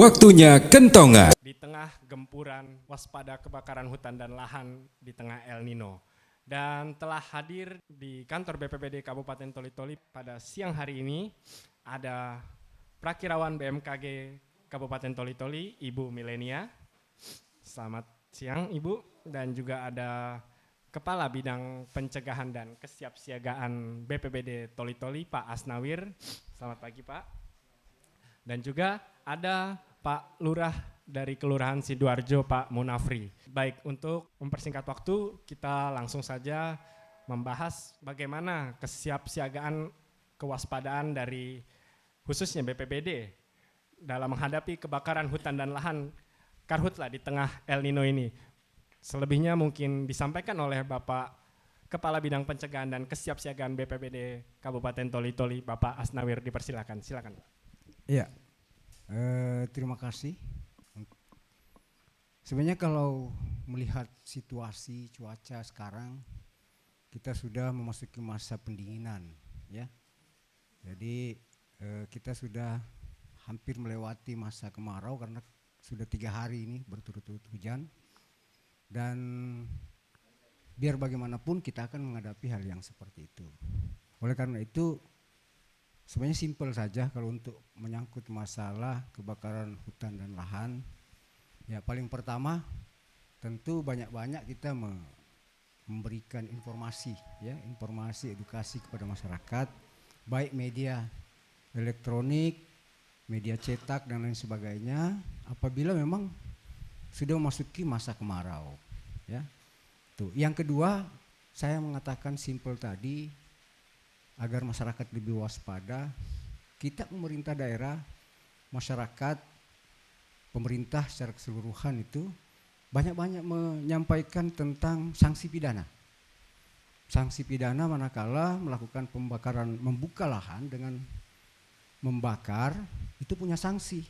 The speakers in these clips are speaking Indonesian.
Waktunya kentongan. Di tengah gempuran waspada kebakaran hutan dan lahan di tengah El Nino. Dan telah hadir di kantor BPBD Kabupaten Toli-Toli pada siang hari ini ada Prakirawan BMKG Kabupaten Toli-Toli, Ibu Milenia. Selamat siang Ibu. Dan juga ada Kepala Bidang Pencegahan dan Kesiapsiagaan BPBD Toli-Toli, Pak Asnawir. Selamat pagi Pak. Dan juga ada Pak Lurah dari Kelurahan Sidoarjo, Pak Munafri. Baik, untuk mempersingkat waktu, kita langsung saja membahas bagaimana kesiapsiagaan kewaspadaan dari khususnya BPBD dalam menghadapi kebakaran hutan dan lahan karhutla di tengah El Nino ini. Selebihnya mungkin disampaikan oleh Bapak Kepala Bidang Pencegahan dan Kesiapsiagaan BPBD Kabupaten Toli-Toli, Bapak Asnawir, dipersilakan. Silakan. Iya, terima kasih. Sebenarnya kalau melihat situasi cuaca sekarang, kita sudah memasuki masa pendinginan, ya. Jadi kita sudah hampir melewati masa kemarau karena sudah 3 hari ini berturut-turut hujan. Dan biar bagaimanapun kita akan menghadapi hal yang seperti itu. Oleh karena itu, sebenarnya simpel saja kalau untuk menyangkut masalah kebakaran hutan dan lahan. Ya paling pertama tentu banyak-banyak kita memberikan informasi, ya, informasi edukasi kepada masyarakat, baik media elektronik, media cetak dan lain sebagainya, apabila memang sudah memasuki masa kemarau, ya. Tuh. Yang kedua, saya mengatakan simpel tadi, agar masyarakat lebih waspada, kita pemerintah daerah, masyarakat, pemerintah secara keseluruhan itu banyak-banyak menyampaikan tentang sanksi pidana. Sanksi pidana manakala melakukan pembakaran, membuka lahan dengan membakar, itu punya sanksi.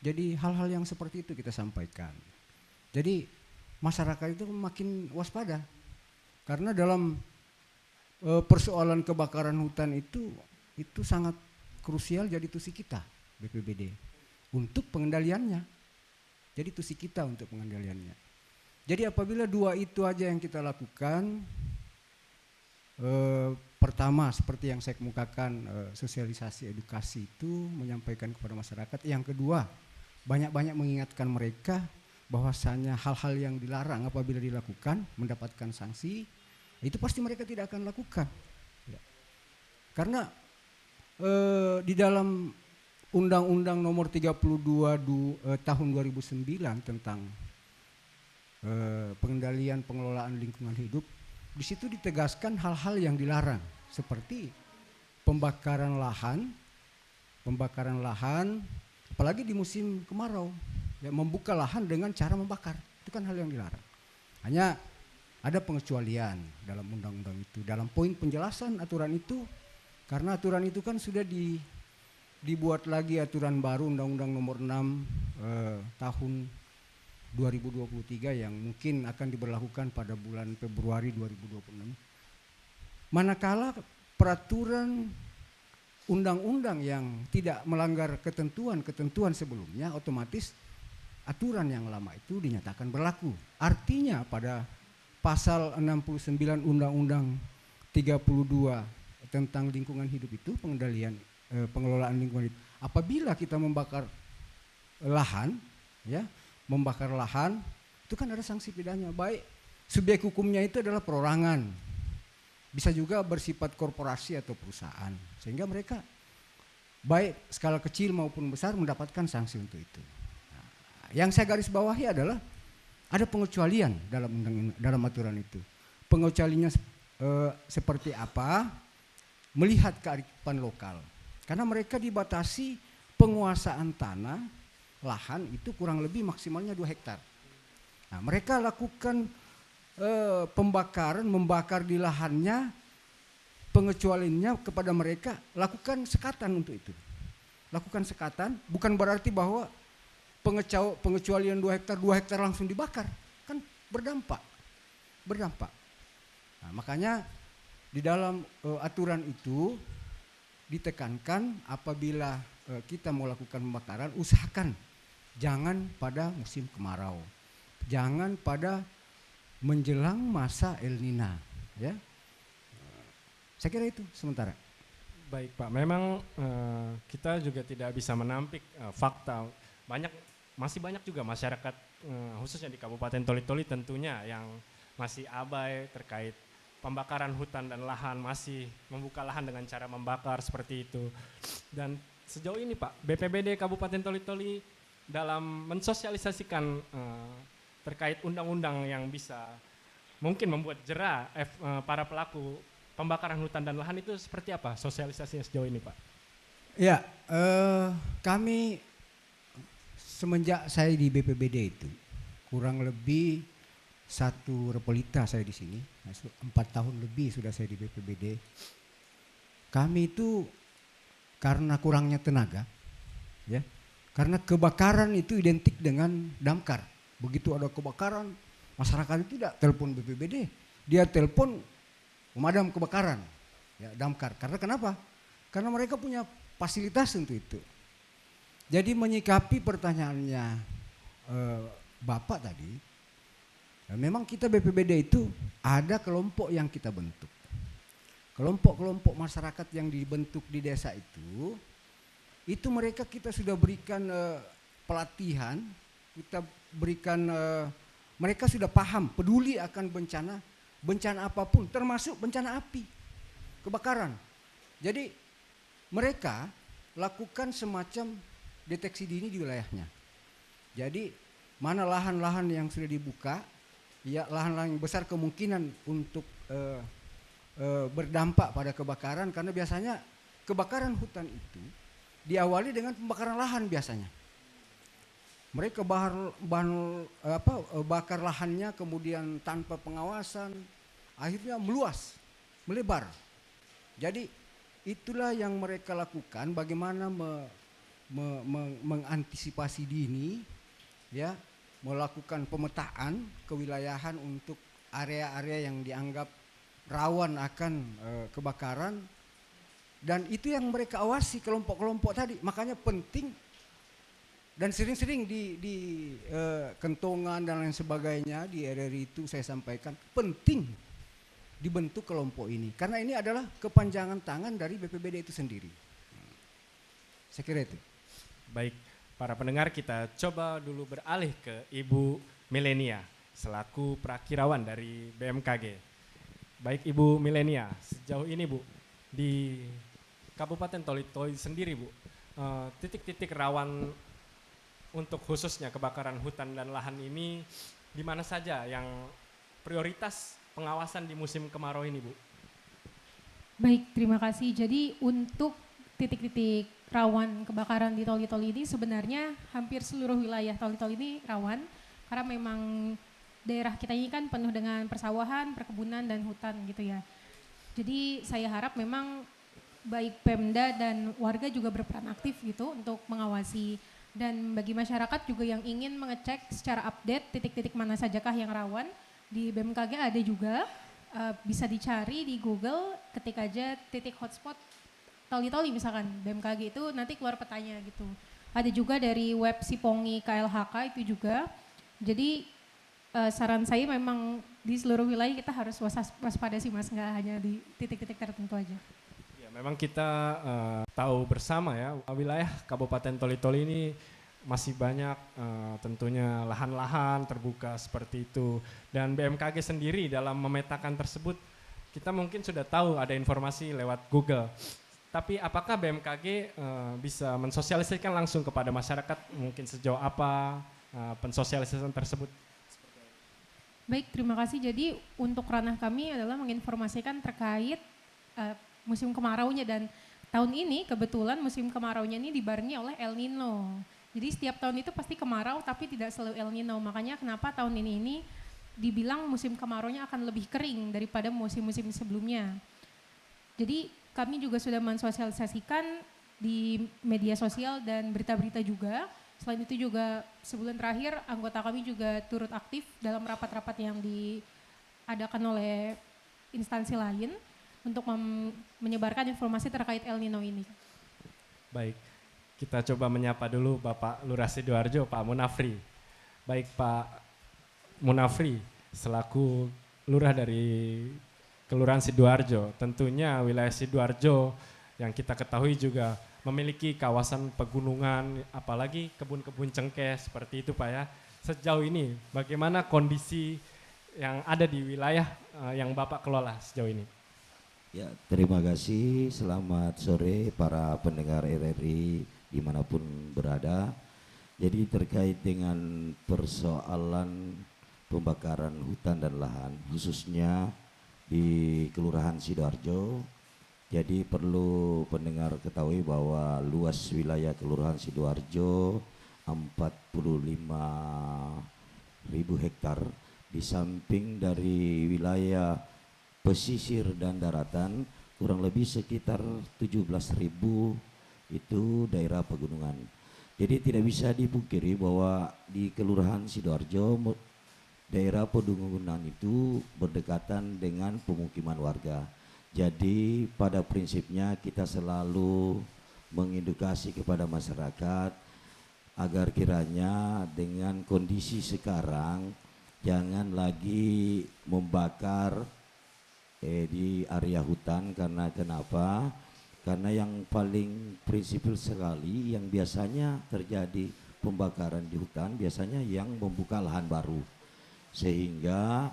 Jadi hal-hal yang seperti itu kita sampaikan. Jadi masyarakat itu makin waspada, karena dalam persoalan kebakaran hutan itu sangat krusial jadi tusi kita BPBD untuk pengendaliannya. Jadi tusi kita untuk pengendaliannya. Jadi apabila dua itu aja yang kita lakukan, pertama seperti yang saya kemukakan, sosialisasi edukasi itu menyampaikan kepada masyarakat. Yang kedua, banyak-banyak mengingatkan mereka bahwasanya hal-hal yang dilarang apabila dilakukan mendapatkan sanksi, itu pasti mereka tidak akan lakukan, ya. Karena di dalam Undang-Undang Nomor 32 tahun 2009 tentang pengendalian pengelolaan lingkungan hidup, di situ ditegaskan hal-hal yang dilarang seperti pembakaran lahan, apalagi di musim kemarau, ya, membuka lahan dengan cara membakar, itu kan hal yang dilarang. Hanya ada pengecualian dalam undang-undang itu, dalam poin penjelasan aturan itu, karena aturan itu kan sudah dibuat lagi aturan baru Undang-Undang Nomor 6 tahun 2023 yang mungkin akan diberlakukan pada bulan Februari 2026. Manakala peraturan undang-undang yang tidak melanggar ketentuan sebelumnya, otomatis aturan yang lama itu dinyatakan berlaku. Artinya pada pasal 69 Undang-Undang 32 tentang lingkungan hidup itu, pengelolaan lingkungan hidup, apabila kita membakar lahan, ya, membakar lahan, itu kan ada sanksi pidananya. Baik subjek hukumnya itu adalah perorangan, bisa juga bersifat korporasi atau perusahaan, sehingga mereka baik skala kecil maupun besar mendapatkan sanksi untuk itu. Nah, yang saya garis bawahi adalah ada pengecualian dalam aturan itu. Pengecualiannya seperti apa? Melihat kearifan lokal. Karena mereka dibatasi penguasaan tanah, lahan itu kurang lebih maksimalnya 2 hektar. Nah, mereka lakukan pembakaran, membakar di lahannya, pengecualiannya kepada mereka, lakukan sekatan untuk itu. Lakukan sekatan, bukan berarti bahwa pengecualian 2 hektar langsung dibakar, kan berdampak. Nah, makanya di dalam aturan itu ditekankan apabila kita mau lakukan pembakaran, usahakan jangan pada musim kemarau, jangan pada menjelang masa El Nino, ya. Saya kira itu sementara. Baik Pak, memang kita juga tidak bisa menampik fakta. Masih banyak juga masyarakat khususnya di Kabupaten Toli-Toli tentunya yang masih abai terkait pembakaran hutan dan lahan, masih membuka lahan dengan cara membakar seperti itu. Dan sejauh ini Pak, BPBD Kabupaten Toli-Toli dalam mensosialisasikan terkait undang-undang yang bisa mungkin membuat jera para pelaku pembakaran hutan dan lahan itu seperti apa sosialisasinya sejauh ini Pak? Ya, kami semenjak saya di BPBD itu kurang lebih 1 repolita saya di sini, 4 tahun lebih sudah saya di BPBD. Kami itu karena kurangnya tenaga, ya, karena kebakaran itu identik dengan damkar. Begitu ada kebakaran, masyarakat itu tidak telepon BPBD, dia telepon pemadam kebakaran, ya, damkar. Karena kenapa? Karena mereka punya fasilitas untuk itu. Jadi menyikapi pertanyaannya Bapak tadi, memang kita BPBD itu ada kelompok yang kita bentuk. Kelompok-kelompok masyarakat yang dibentuk di desa itu mereka kita sudah berikan pelatihan, kita berikan mereka sudah paham, peduli akan bencana apapun, termasuk bencana api, kebakaran. Jadi mereka lakukan semacam deteksi dini di wilayahnya. Jadi mana lahan-lahan yang sudah dibuka, ya lahan-lahan yang besar kemungkinan untuk berdampak pada kebakaran, karena biasanya kebakaran hutan itu diawali dengan pembakaran lahan biasanya. Mereka bakar lahannya kemudian tanpa pengawasan, akhirnya meluas, melebar. Jadi itulah yang mereka lakukan, bagaimana mengantisipasi dini, ya, melakukan pemetaan kewilayahan untuk area-area yang dianggap rawan akan kebakaran, dan itu yang mereka awasi kelompok-kelompok tadi. Makanya penting dan sering-sering di kentongan dan lain sebagainya di RRI itu saya sampaikan penting dibentuk kelompok ini, karena ini adalah kepanjangan tangan dari BPBD itu sendiri. Saya kira itu. Baik, para pendengar, kita coba dulu beralih ke Ibu Milenia selaku prakirawan dari BMKG. Baik Ibu Milenia, sejauh ini Bu, di Kabupaten Toli-Toli sendiri Bu, titik-titik rawan untuk khususnya kebakaran hutan dan lahan ini di mana saja yang prioritas pengawasan di musim kemarau ini Bu? Baik, terima kasih. Jadi untuk titik-titik rawan kebakaran di Toli-Toli ini sebenarnya hampir seluruh wilayah Toli-Toli ini rawan, karena memang daerah kita ini kan penuh dengan persawahan, perkebunan dan hutan gitu ya. Jadi saya harap memang baik Pemda dan warga juga berperan aktif gitu untuk mengawasi, dan bagi masyarakat juga yang ingin mengecek secara update titik-titik mana sajakah yang rawan, di BMKG ada juga, bisa dicari di Google, ketik aja titik hotspot Toli-Toli misalkan BMKG, itu nanti keluar petanya gitu. Ada juga dari web Sipongi KLHK itu juga. Jadi saran saya memang di seluruh wilayah kita harus waspada sih Mas, nggak hanya di titik-titik tertentu aja. Ya, memang kita tahu bersama ya, wilayah Kabupaten Toli-Toli ini masih banyak tentunya lahan-lahan terbuka seperti itu. Dan BMKG sendiri dalam memetakan tersebut, kita mungkin sudah tahu ada informasi lewat Google. Tapi apakah BMKG bisa mensosialisasikan langsung kepada masyarakat, mungkin sejauh apa pensosialisasian tersebut? Baik, terima kasih. Jadi untuk ranah kami adalah menginformasikan terkait musim kemaraunya, dan tahun ini kebetulan musim kemaraunya ini dibarengi oleh El Nino. Jadi setiap tahun itu pasti kemarau tapi tidak selalu El Nino. Makanya kenapa tahun ini dibilang musim kemaraunya akan lebih kering daripada musim-musim sebelumnya. Jadi kami juga sudah mensosialisasikan di media sosial dan berita-berita juga. Selain itu juga sebulan terakhir anggota kami juga turut aktif dalam rapat-rapat yang diadakan oleh instansi lain untuk menyebarkan informasi terkait El Nino ini. Baik, Kita coba menyapa dulu Bapak Lurah Sidoarjo, Pak Munafri. Baik Pak Munafri, selaku lurah dari Kelurahan Sidoarjo, tentunya wilayah Sidoarjo yang kita ketahui juga memiliki kawasan pegunungan, apalagi kebun-kebun cengkeh seperti itu Pak ya. Sejauh ini bagaimana kondisi yang ada di wilayah yang Bapak kelola sejauh ini? Ya, terima kasih. Selamat sore para pendengar RRI dimanapun berada. Jadi terkait dengan persoalan pembakaran hutan dan lahan, khususnya di Kelurahan Sidoarjo. Jadi perlu pendengar ketahui bahwa luas wilayah Kelurahan Sidoarjo 45.000 hektar. Di samping dari wilayah pesisir dan daratan kurang lebih sekitar 17.000 itu daerah pegunungan. Jadi tidak bisa dipungkiri bahwa di Kelurahan Sidoarjo daerah pegunungan itu berdekatan dengan pemukiman warga. Jadi pada prinsipnya kita selalu mengedukasi kepada masyarakat agar kiranya dengan kondisi sekarang jangan lagi membakar di area hutan. Karena kenapa? Karena yang paling prinsipil sekali yang biasanya terjadi pembakaran di hutan biasanya yang membuka lahan baru, sehingga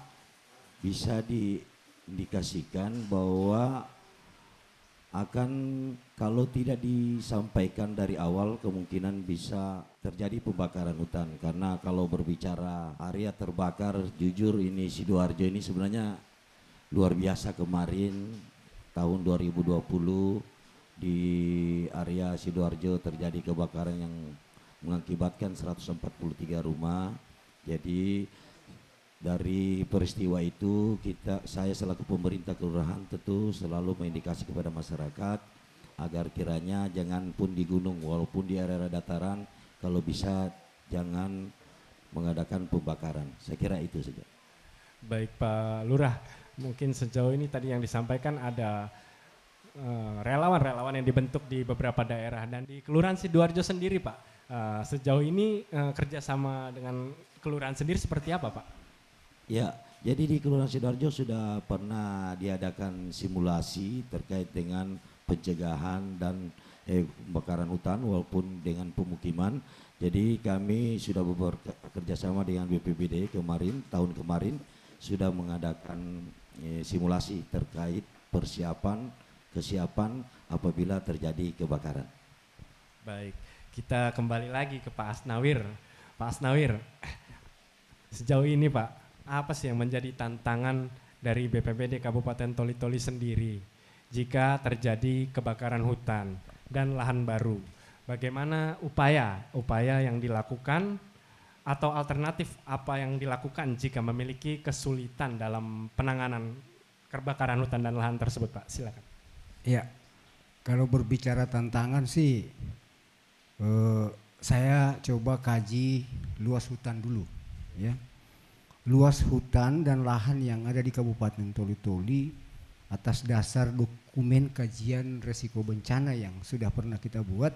bisa diindikasikan bahwa akan kalau tidak disampaikan dari awal kemungkinan bisa terjadi pembakaran hutan. Karena kalau berbicara area terbakar, jujur ini Sidoarjo ini sebenarnya luar biasa. Kemarin tahun 2020 di area Sidoarjo terjadi kebakaran yang mengakibatkan 143 rumah. Jadi dari peristiwa itu saya selaku pemerintah kelurahan tentu selalu mengindikasi kepada masyarakat agar kiranya jangan pun di gunung walaupun di area dataran kalau bisa jangan mengadakan pembakaran. Saya kira itu saja. Baik Pak Lurah, mungkin sejauh ini tadi yang disampaikan ada relawan-relawan yang dibentuk di beberapa daerah, dan di Kelurahan Sidoarjo sendiri Pak, sejauh ini kerjasama dengan kelurahan sendiri seperti apa Pak? Ya, jadi di Kelurahan Sidoarjo sudah pernah diadakan simulasi terkait dengan pencegahan dan pembakaran hutan walaupun dengan pemukiman. Jadi kami sudah bekerja sama dengan BPBD tahun kemarin sudah mengadakan simulasi terkait kesiapan apabila terjadi kebakaran. Baik, kita kembali lagi ke Pak Asnawir. Pak Asnawir, sejauh ini Pak, apa sih yang menjadi tantangan dari BPBD Kabupaten Toli-Toli sendiri jika terjadi kebakaran hutan dan lahan baru? Bagaimana upaya yang dilakukan atau alternatif apa yang dilakukan jika memiliki kesulitan dalam penanganan kebakaran hutan dan lahan tersebut Pak? Silakan. Ya, kalau berbicara tantangan sih saya coba kaji luas hutan dulu ya. Luas hutan dan lahan yang ada di Kabupaten Toli-Toli atas dasar dokumen kajian resiko bencana yang sudah pernah kita buat,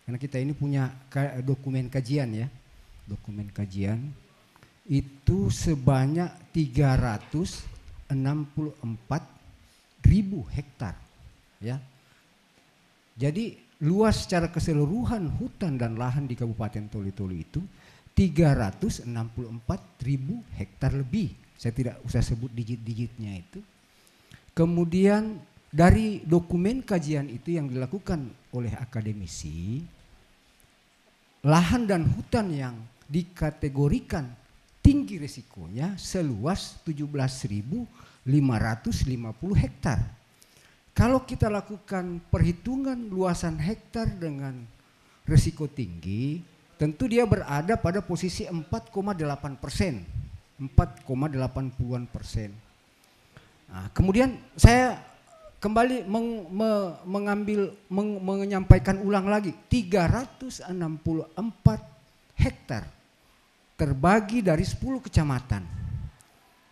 karena kita ini punya dokumen kajian ya. Dokumen kajian itu sebanyak 364.000 hektar ya. Jadi luas secara keseluruhan hutan dan lahan di Kabupaten Toli-Toli itu 364.000 hektar lebih. Saya tidak usah sebut digit-digitnya itu. Kemudian dari dokumen kajian itu yang dilakukan oleh akademisi, lahan dan hutan yang dikategorikan tinggi risikonya seluas 17.550 hektar. Kalau kita lakukan perhitungan luasan hektar dengan risiko tinggi, tentu dia berada pada posisi 4,8%, 4,80%. Nah, kemudian saya kembali menyampaikan ulang lagi 364 hektar terbagi dari 10 kecamatan.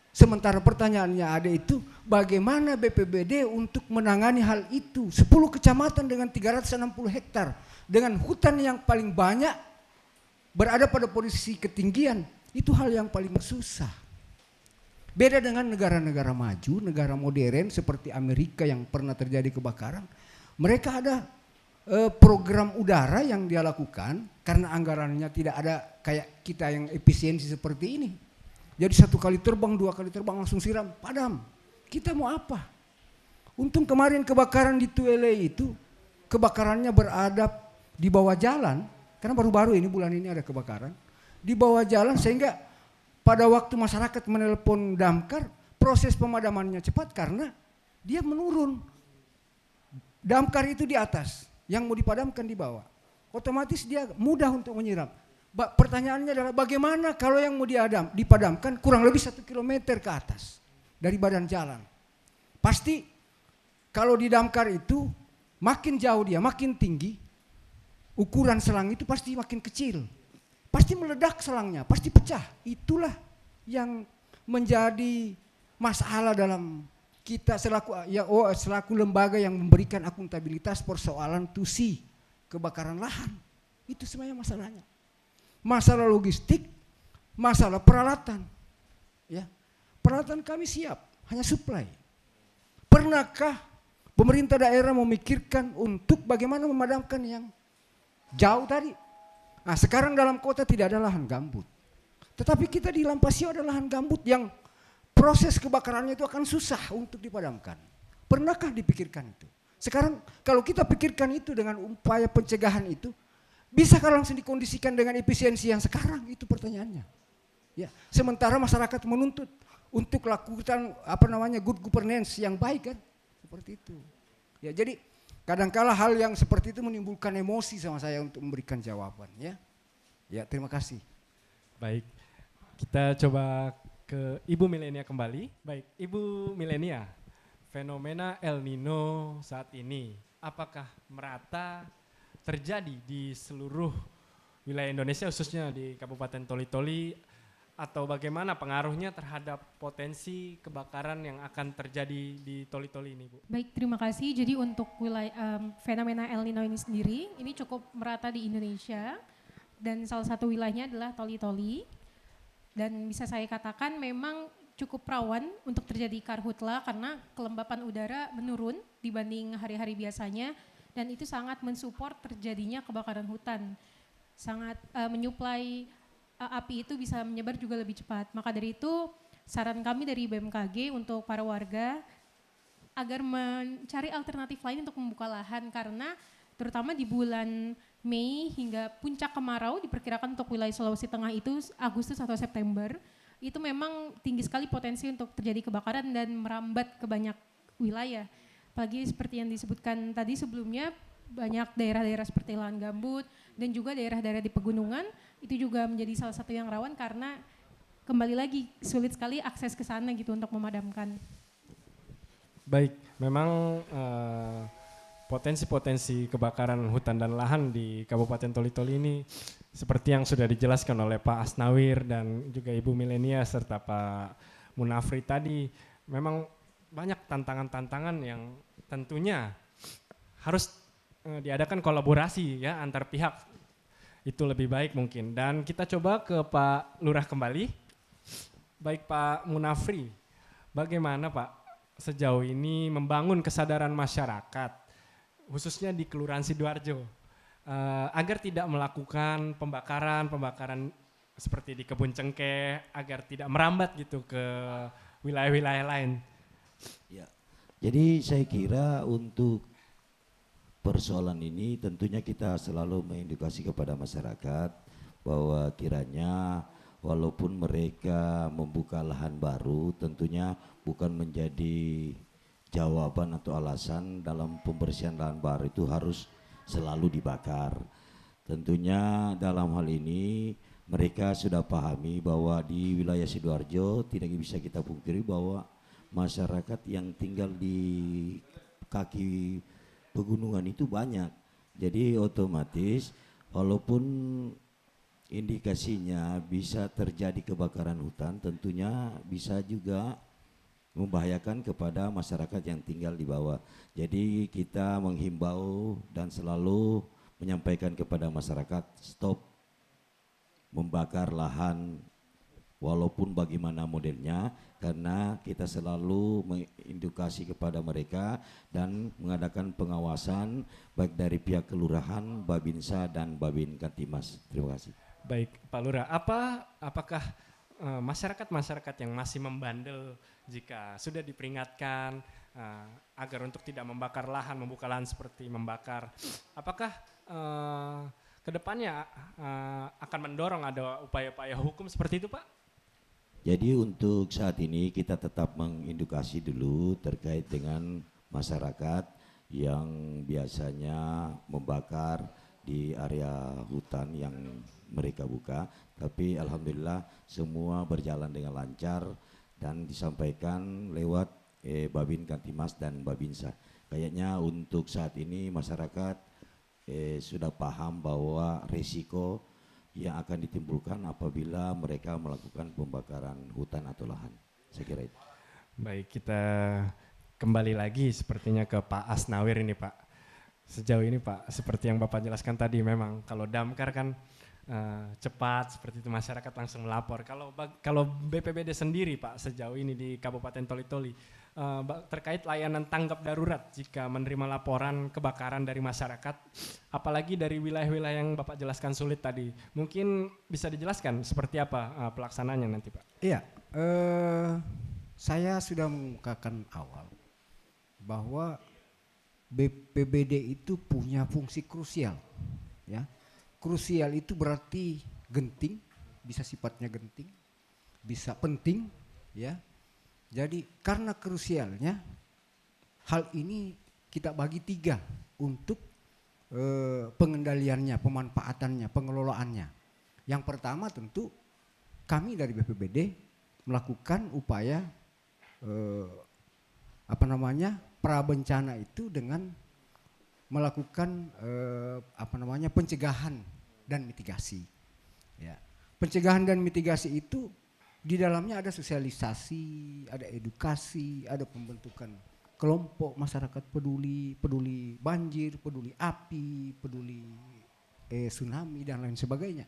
Sementara pertanyaannya ada itu, bagaimana BPBD untuk menangani hal itu? 10 kecamatan dengan 360 hektar. dengan hutan yang paling banyak berada pada posisi ketinggian, itu hal yang paling susah. Beda dengan negara-negara maju, negara modern seperti Amerika yang pernah terjadi kebakaran. Mereka ada program udara yang dia lakukan karena anggarannya tidak ada kayak kita yang efisiensi seperti ini. Jadi 1 kali terbang, 2 kali terbang langsung siram, padam. Kita mau apa? Untung kemarin kebakaran di Tuele itu, kebakarannya berada di bawah jalan, karena baru-baru ini bulan ini ada kebakaran. Di bawah jalan sehingga pada waktu masyarakat menelpon damkar, proses pemadamannya cepat karena dia menurun. Damkar itu di atas, yang mau dipadamkan di bawah. Otomatis dia mudah untuk menyiram. Pertanyaannya adalah bagaimana kalau yang mau dipadamkan kurang lebih 1 kilometer ke atas dari badan jalan. Pasti kalau di damkar itu makin jauh dia, makin tinggi, ukuran selang itu pasti makin kecil. Pasti meledak selangnya, pasti pecah. Itulah yang menjadi masalah dalam kita selaku lembaga yang memberikan akuntabilitas persoalan TUSI, kebakaran lahan. Itu semuanya masalahnya. Masalah logistik, masalah peralatan. Ya. Peralatan kami siap, hanya supply. Pernahkah pemerintah daerah memikirkan untuk bagaimana memadamkan yang jauh tadi? Nah, sekarang dalam kota tidak ada lahan gambut. Tetapi kita di Lampasio ada lahan gambut yang proses kebakarannya itu akan susah untuk dipadamkan. Pernahkah dipikirkan itu? Sekarang kalau kita pikirkan itu dengan upaya pencegahan itu, bisakah langsung dikondisikan dengan efisiensi yang sekarang? Itu pertanyaannya. Ya, sementara masyarakat menuntut untuk lakukan good governance yang baik kan? Seperti itu. Ya, jadi kadangkala hal yang seperti itu menimbulkan emosi sama saya untuk memberikan jawaban, ya. Ya, terima kasih. Baik, kita coba ke Ibu Milenia kembali. Baik, Ibu Milenia, fenomena El Nino saat ini apakah merata terjadi di seluruh wilayah Indonesia khususnya di Kabupaten Toli-Toli atau bagaimana pengaruhnya terhadap potensi kebakaran yang akan terjadi di Toli-Toli ini, Bu? Baik, terima kasih. Jadi untuk fenomena El Nino ini sendiri, ini cukup merata di Indonesia dan salah satu wilayahnya adalah Toli-Toli. Dan bisa saya katakan memang cukup rawan untuk terjadi karhutla karena kelembapan udara menurun dibanding hari-hari biasanya dan itu sangat mensupport terjadinya kebakaran hutan. Sangat menyuplai api itu bisa menyebar juga lebih cepat. Maka dari itu saran kami dari BMKG untuk para warga agar mencari alternatif lain untuk membuka lahan karena terutama di bulan Mei hingga puncak kemarau diperkirakan untuk wilayah Sulawesi Tengah itu Agustus atau September itu memang tinggi sekali potensi untuk terjadi kebakaran dan merambat ke banyak wilayah. Apalagi seperti yang disebutkan tadi sebelumnya banyak daerah-daerah seperti lahan gambut dan juga daerah-daerah di pegunungan itu juga menjadi salah satu yang rawan karena kembali lagi sulit sekali akses ke sana gitu untuk memadamkan. Baik, memang potensi-potensi kebakaran hutan dan lahan di Kabupaten Toli-Toli ini seperti yang sudah dijelaskan oleh Pak Asnawir dan juga Ibu Milenia serta Pak Munafri tadi, memang banyak tantangan-tantangan yang tentunya harus diadakan kolaborasi ya antar pihak, itu lebih baik mungkin. Dan kita coba ke Pak Lurah kembali. Baik Pak Munafri, bagaimana Pak sejauh ini membangun kesadaran masyarakat khususnya di Kelurahan Sidoarjo agar tidak melakukan pembakaran seperti di Kebun Cengkeh agar tidak merambat gitu ke wilayah-wilayah lain. Ya, jadi saya kira untuk persoalan ini tentunya kita selalu mengedukasi kepada masyarakat bahwa kiranya walaupun mereka membuka lahan baru tentunya bukan menjadi jawaban atau alasan dalam pembersihan lahan baru itu harus selalu dibakar. Tentunya dalam hal ini mereka sudah pahami bahwa di wilayah Sidoarjo tidak bisa kita pungkiri bahwa masyarakat yang tinggal di kaki pegunungan itu banyak. Jadi otomatis walaupun indikasinya bisa terjadi kebakaran hutan tentunya bisa juga membahayakan kepada masyarakat yang tinggal di bawah. Jadi kita menghimbau dan selalu menyampaikan kepada masyarakat stop membakar lahan walaupun bagaimana modelnya, karena kita selalu mengedukasi kepada mereka dan mengadakan pengawasan baik dari pihak kelurahan, Babinsa dan Babin Kantimas. Terima kasih. Baik, Pak Lurah, apakah masyarakat-masyarakat yang masih membandel jika sudah diperingatkan agar untuk tidak membakar lahan, membuka lahan seperti membakar, apakah kedepannya akan mendorong ada upaya-upaya hukum seperti itu, Pak? Jadi untuk saat ini kita tetap mengedukasi dulu terkait dengan masyarakat yang biasanya membakar di area hutan yang mereka buka, tapi alhamdulillah semua berjalan dengan lancar dan disampaikan lewat Babin Kantimas dan Babinsa. Kayaknya untuk saat ini masyarakat sudah paham bahwa risiko yang akan ditimbulkan apabila mereka melakukan pembakaran hutan atau lahan. Saya kira itu. Baik, kita kembali lagi sepertinya ke Pak Asnawir ini, Pak. Sejauh ini, Pak, seperti yang Bapak jelaskan tadi, memang kalau damkar kan cepat seperti itu, masyarakat langsung melapor. Kalau BPBD sendiri, Pak, sejauh ini di Kabupaten Toli-Toli terkait layanan tanggap darurat jika menerima laporan kebakaran dari masyarakat, apalagi dari wilayah-wilayah yang Bapak jelaskan sulit tadi, mungkin bisa dijelaskan seperti apa pelaksanaannya nanti, Pak? Iya, saya sudah mengungkapkan awal bahwa BPBD itu punya fungsi krusial, ya. Krusial itu berarti genting, bisa sifatnya genting, bisa penting, ya. Jadi karena krusialnya hal ini kita bagi 3 untuk pengendaliannya, pemanfaatannya, pengelolaannya. Yang pertama tentu kami dari BPBD melakukan upaya prabencana itu dengan melakukan pencegahan dan mitigasi. Ya. Pencegahan dan mitigasi itu di dalamnya ada sosialisasi, ada edukasi, ada pembentukan kelompok masyarakat peduli banjir, peduli api, peduli tsunami dan lain sebagainya.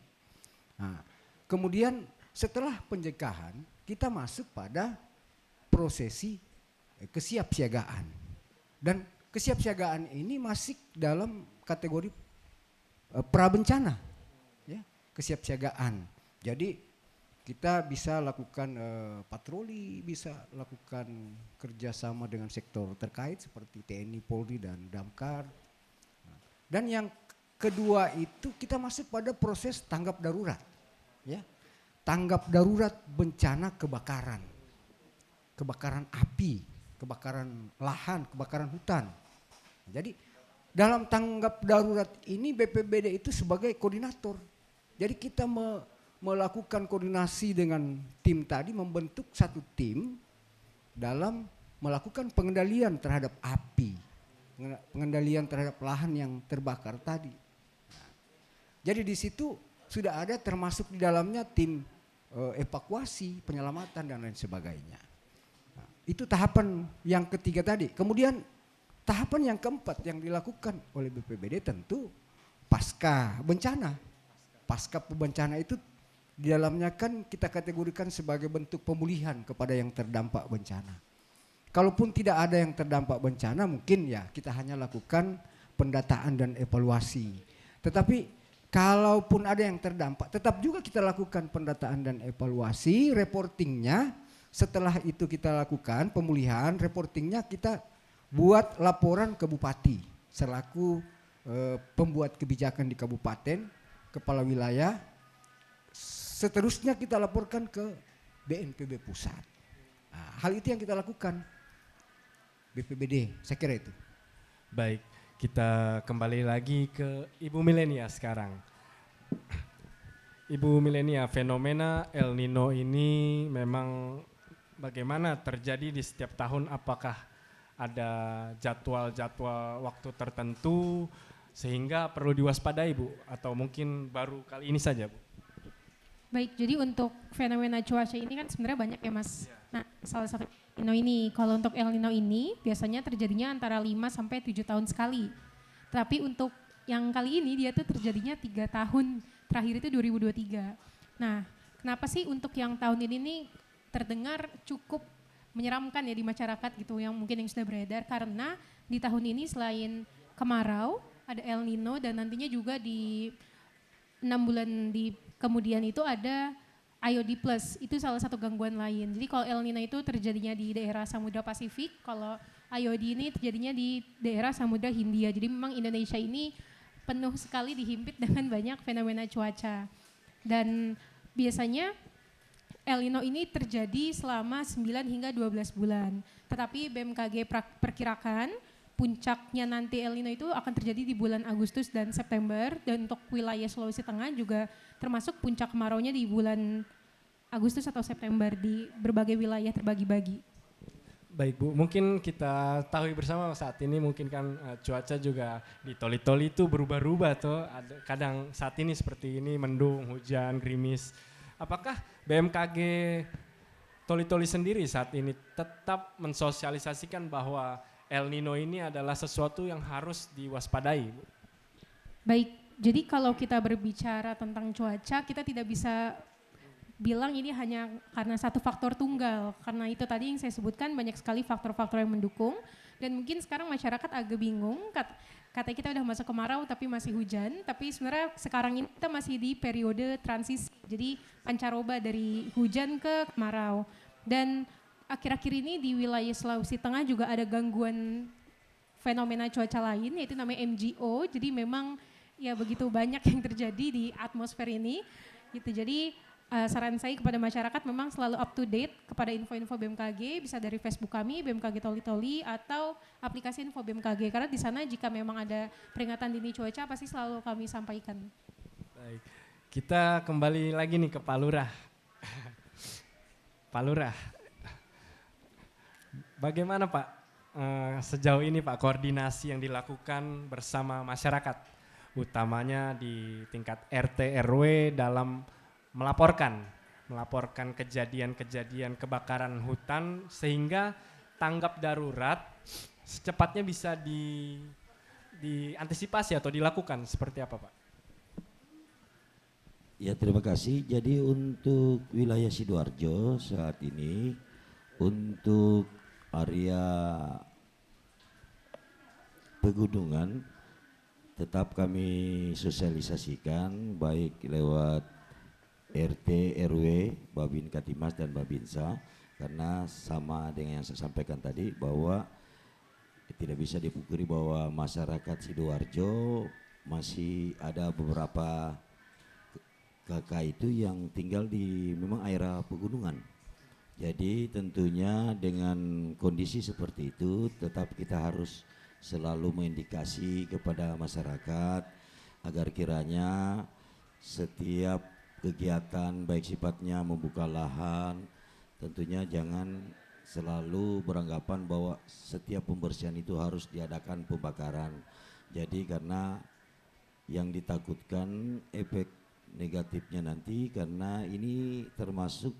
Nah, kemudian setelah pencegahan kita masuk pada prosesi kesiapsiagaan, dan kesiapsiagaan ini masih dalam kategori prabencana, ya, kesiapsiagaan. Jadi kita bisa lakukan patroli, bisa lakukan kerjasama dengan sektor terkait seperti TNI, Polri, dan Damkar. Dan yang kedua itu kita masuk pada proses tanggap darurat, ya, tanggap darurat bencana kebakaran, kebakaran api, kebakaran lahan, kebakaran hutan. Jadi dalam tanggap darurat ini BPBD itu sebagai koordinator. Jadi kita melakukan koordinasi dengan tim tadi, membentuk satu tim dalam melakukan pengendalian terhadap api, pengendalian terhadap lahan yang terbakar tadi. Jadi di situ sudah ada termasuk di dalamnya tim evakuasi, penyelamatan dan lain sebagainya. Nah, itu tahapan yang ketiga tadi. Kemudian tahapan yang keempat yang dilakukan oleh BPBD tentu pasca bencana. Pasca bencana itu di dalamnya kan kita kategorikan sebagai bentuk pemulihan kepada yang terdampak bencana. Kalaupun tidak ada yang terdampak bencana, mungkin ya kita hanya lakukan pendataan dan evaluasi. Tetapi kalaupun ada yang terdampak, tetap juga kita lakukan pendataan dan evaluasi, reportingnya. Setelah itu kita lakukan pemulihan, reportingnya kita buat laporan ke bupati selaku pembuat kebijakan di kabupaten, kepala wilayah. Seterusnya kita laporkan ke BNPB pusat. Nah, hal itu yang kita lakukan BPBD, saya kira itu. Baik, kita kembali lagi ke Ibu Milenia sekarang. Ibu Milenia, fenomena El Nino ini memang bagaimana terjadi di setiap tahun? Apakah ada jadwal-jadwal waktu tertentu sehingga perlu diwaspadai, Bu? Atau mungkin baru kali ini saja, Bu? Baik, jadi untuk fenomena cuaca ini kan sebenarnya banyak ya, Mas. Nah, salah satu El Nino ini, kalau untuk El Nino ini biasanya terjadinya antara 5 sampai 7 tahun sekali. Tapi untuk yang kali ini dia tuh terjadinya 3 tahun terakhir itu 2023. Nah, kenapa sih untuk yang tahun ini nih terdengar cukup menyeramkan ya di masyarakat gitu yang mungkin yang sudah beredar, karena di tahun ini selain kemarau ada El Nino dan nantinya juga di 6 bulan di kemudian itu ada IOD plus, itu salah satu gangguan lain. Jadi kalau El Nino itu terjadinya di daerah Samudra Pasifik, kalau IOD ini terjadinya di daerah Samudra Hindia. Jadi memang Indonesia ini penuh sekali dihimpit dengan banyak fenomena cuaca. Dan biasanya El Nino ini terjadi selama 9 hingga 12 bulan. Tetapi BMKG perkirakan puncaknya nanti El Nino itu akan terjadi di bulan Agustus dan September, dan untuk wilayah Sulawesi Tengah juga termasuk puncak kemaraunya di bulan Agustus atau September di berbagai wilayah terbagi-bagi. Baik Bu, mungkin kita tahu bersama saat ini mungkin kan cuaca juga di Toli-Toli itu berubah-ubah tuh. Ada kadang saat ini seperti ini mendung, hujan, gerimis. Apakah BMKG Toli-Toli sendiri saat ini tetap mensosialisasikan bahwa El Nino ini adalah sesuatu yang harus diwaspadai, Bu? Baik, jadi kalau kita berbicara tentang cuaca, kita tidak bisa bilang ini hanya karena satu faktor tunggal. Karena itu tadi yang saya sebutkan banyak sekali faktor-faktor yang mendukung. Dan mungkin sekarang masyarakat agak bingung, katanya kita udah masuk kemarau tapi masih hujan. Tapi sebenarnya sekarang ini kita masih di periode transisi, jadi pancaroba dari hujan ke kemarau. Dan akhir-akhir ini di wilayah Sulawesi Tengah juga ada gangguan fenomena cuaca lain, yaitu namanya MGO. Jadi memang ya begitu banyak yang terjadi di atmosfer ini gitu. Jadi saran saya kepada masyarakat memang selalu up to date kepada info-info BMKG, bisa dari Facebook kami BMKG Toli-Toli atau aplikasi info BMKG, karena di sana jika memang ada peringatan dini cuaca pasti selalu kami sampaikan. Baik, kita kembali lagi nih ke Pak Lurah. Pak Lurah, bagaimana Pak sejauh ini Pak koordinasi yang dilakukan bersama masyarakat, utamanya di tingkat RT RW dalam melaporkan kejadian-kejadian kebakaran hutan sehingga tanggap darurat secepatnya bisa diantisipasi atau dilakukan seperti apa Pak? Ya, terima kasih. Jadi untuk wilayah Sidoarjo saat ini untuk area pegunungan tetap kami sosialisasikan baik lewat RT, RW, Babin Katimas dan Babinsa, karena sama dengan yang saya sampaikan tadi bahwa tidak bisa dipungkiri bahwa masyarakat Sidoarjo masih ada beberapa kakak itu yang tinggal di memang area pegunungan. Jadi tentunya dengan kondisi seperti itu tetap kita harus selalu mengindikasi kepada masyarakat agar kiranya setiap kegiatan baik sifatnya membuka lahan tentunya jangan selalu beranggapan bahwa setiap pembersihan itu harus diadakan pembakaran. Jadi karena yang ditakutkan efek negatifnya nanti karena ini termasuk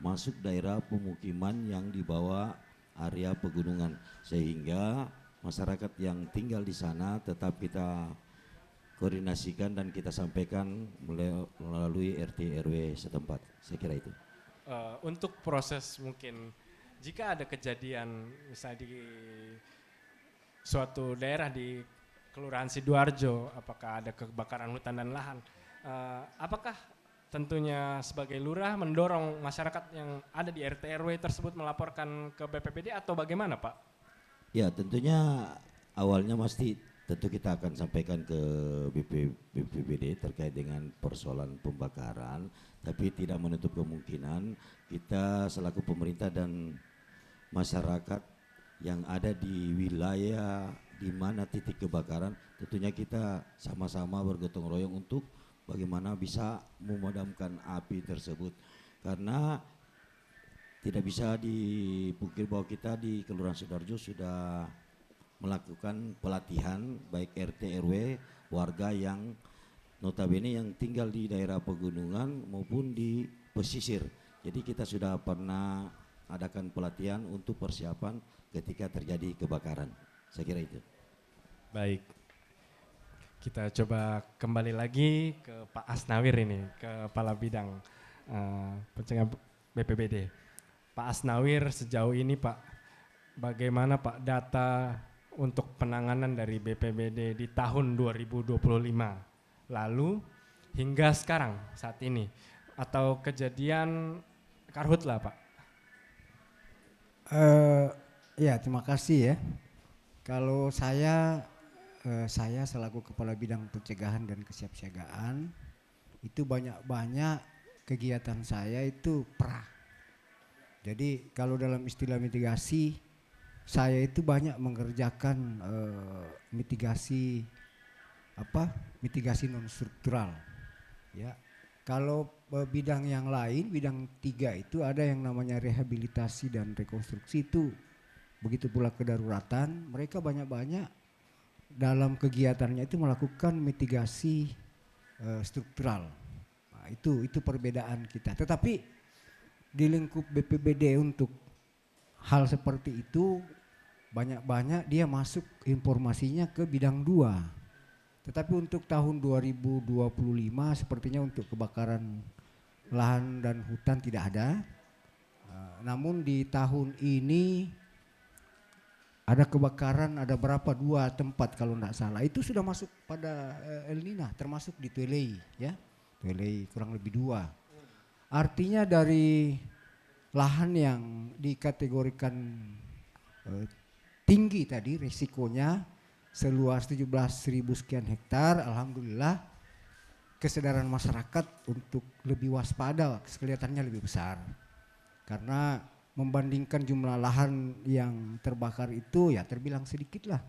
masuk daerah pemukiman yang di bawah area pegunungan, sehingga masyarakat yang tinggal di sana tetap kita koordinasikan dan kita sampaikan melalui RT RW setempat. Saya kira itu. Untuk proses mungkin jika ada kejadian misalnya di suatu daerah di Kelurahan Sidoarjo, apakah ada kebakaran hutan dan lahan, apakah tentunya sebagai lurah mendorong masyarakat yang ada di RT RW tersebut melaporkan ke BPBD atau bagaimana Pak? Ya tentunya awalnya tentu kita akan sampaikan ke BPBD terkait dengan persoalan pembakaran, tapi tidak menutup kemungkinan kita selaku pemerintah dan masyarakat yang ada di wilayah di mana titik kebakaran tentunya kita sama-sama bergotong royong untuk bagaimana bisa memadamkan api tersebut, karena tidak bisa dipungkiri bahwa kita di Kelurahan Sidoarjo sudah melakukan pelatihan baik RT RW warga yang notabene yang tinggal di daerah pegunungan maupun di pesisir. Jadi kita sudah pernah adakan pelatihan untuk persiapan ketika terjadi kebakaran. Saya kira itu. Baik. Kita coba kembali lagi ke Pak Asnawir ini, Kepala Bidang Pencegahan BPBD. Pak Asnawir, sejauh ini Pak, bagaimana Pak data untuk penanganan dari BPBD di tahun 2025 lalu hingga sekarang saat ini, atau kejadian karhutla Pak? Ya, terima kasih ya. Kalau saya selaku Kepala Bidang Pencegahan dan Kesiapsiagaan, itu banyak kegiatan saya itu pra. Jadi kalau dalam istilah mitigasi, saya itu banyak mengerjakan mitigasi non struktural. Ya, kalau bidang yang lain, bidang 3 itu ada yang namanya rehabilitasi dan rekonstruksi, itu begitu pula kedaruratan, mereka banyak dalam kegiatannya itu melakukan mitigasi struktural. Nah, itu perbedaan kita. Tetapi di lingkup BPBD untuk hal seperti itu banyak dia masuk informasinya ke bidang 2. Tetapi untuk tahun 2025 sepertinya untuk kebakaran lahan dan hutan tidak ada. Namun di tahun ini ada kebakaran, ada berapa 2 tempat kalau tidak salah. Itu sudah masuk pada El Nino, termasuk di Tuelei ya. Tuelei kurang lebih 2. Artinya dari lahan yang dikategorikan tinggi tadi risikonya seluas 17.000 sekian hektar, alhamdulillah kesadaran masyarakat untuk lebih waspada kelihatannya lebih besar. Karena membandingkan jumlah lahan yang terbakar itu ya terbilang sedikit lah.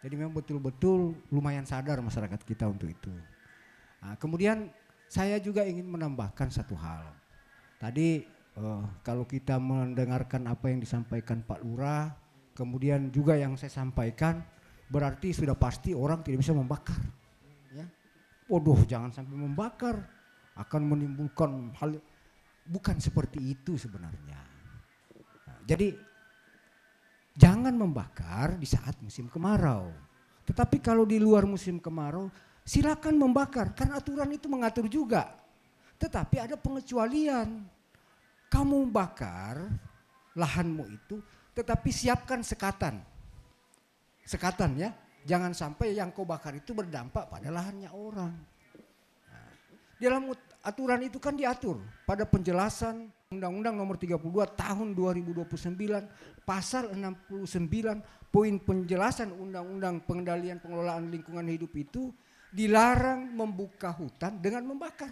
Jadi memang betul-betul lumayan sadar masyarakat kita untuk itu. Nah, kemudian saya juga ingin menambahkan satu hal. Tadi kalau kita mendengarkan apa yang disampaikan Pak Lurah, kemudian juga yang saya sampaikan, berarti sudah pasti orang tidak bisa membakar. Ya. Bodoh, jangan sampai membakar, akan menimbulkan hal, bukan seperti itu sebenarnya. Nah, jadi jangan membakar di saat musim kemarau. Tetapi kalau di luar musim kemarau, silakan membakar, karena aturan itu mengatur juga. Tetapi ada pengecualian. Kamu bakar lahanmu itu, tetapi siapkan sekatan. Sekatan ya, jangan sampai yang kau bakar itu berdampak pada lahannya orang. Nah, dalam aturan itu kan diatur pada penjelasan Undang-Undang Nomor 32 Tahun 2029 Pasal 69 poin penjelasan Undang-Undang Pengendalian Pengelolaan Lingkungan Hidup itu dilarang membuka hutan dengan membakar.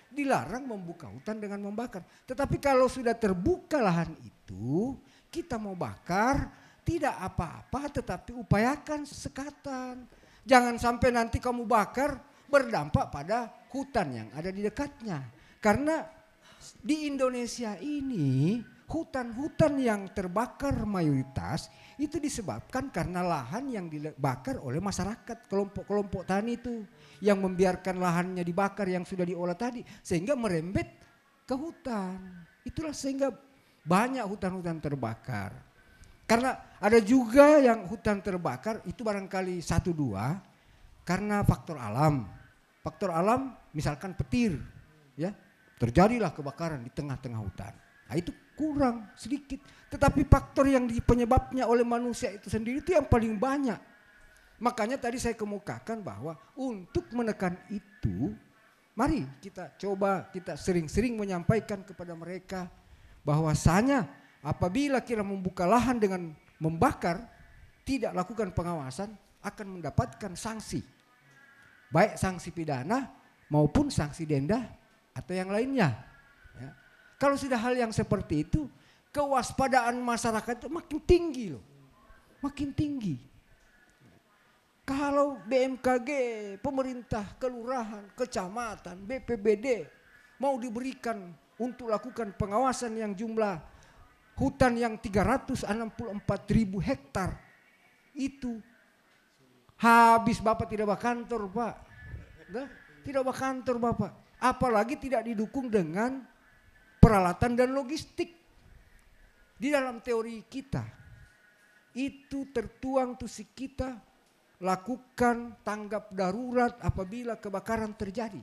Dilarang membuka hutan dengan membakar. Tetapi kalau sudah terbuka lahan itu, kita mau bakar tidak apa-apa, tetapi upayakan sekatan. Jangan sampai nanti kamu bakar berdampak pada hutan yang ada di dekatnya. Karena di Indonesia ini hutan-hutan yang terbakar mayoritas itu disebabkan karena lahan yang dibakar oleh masyarakat, kelompok-kelompok tani itu yang membiarkan lahannya dibakar yang sudah diolah tadi sehingga merembet ke hutan. Itulah sehingga banyak hutan-hutan terbakar. Karena ada juga yang hutan terbakar itu barangkali 1-2 karena faktor alam. Faktor alam misalkan petir ya, terjadilah kebakaran di tengah-tengah hutan. Nah, itu kurang sedikit, tetapi faktor yang penyebabnya oleh manusia itu sendiri itu yang paling banyak. Makanya tadi saya kemukakan bahwa untuk menekan itu, mari kita coba kita sering-sering menyampaikan kepada mereka bahwasanya apabila kita membuka lahan dengan membakar, tidak lakukan pengawasan akan mendapatkan sanksi. Baik sanksi pidana maupun sanksi denda atau yang lainnya. Ya. Kalau sudah hal yang seperti itu, kewaspadaan masyarakat itu makin tinggi loh. Makin tinggi. Kalau BMKG, pemerintah, kelurahan, kecamatan, BPBD mau diberikan untuk lakukan pengawasan yang jumlah hutan yang 364.000 hektar itu habis Bapak tidak berkantor Pak. Tidak berkantor Bapak. Apalagi tidak didukung dengan peralatan dan logistik. Di dalam teori kita itu tertuang tusi kita lakukan tanggap darurat apabila kebakaran terjadi.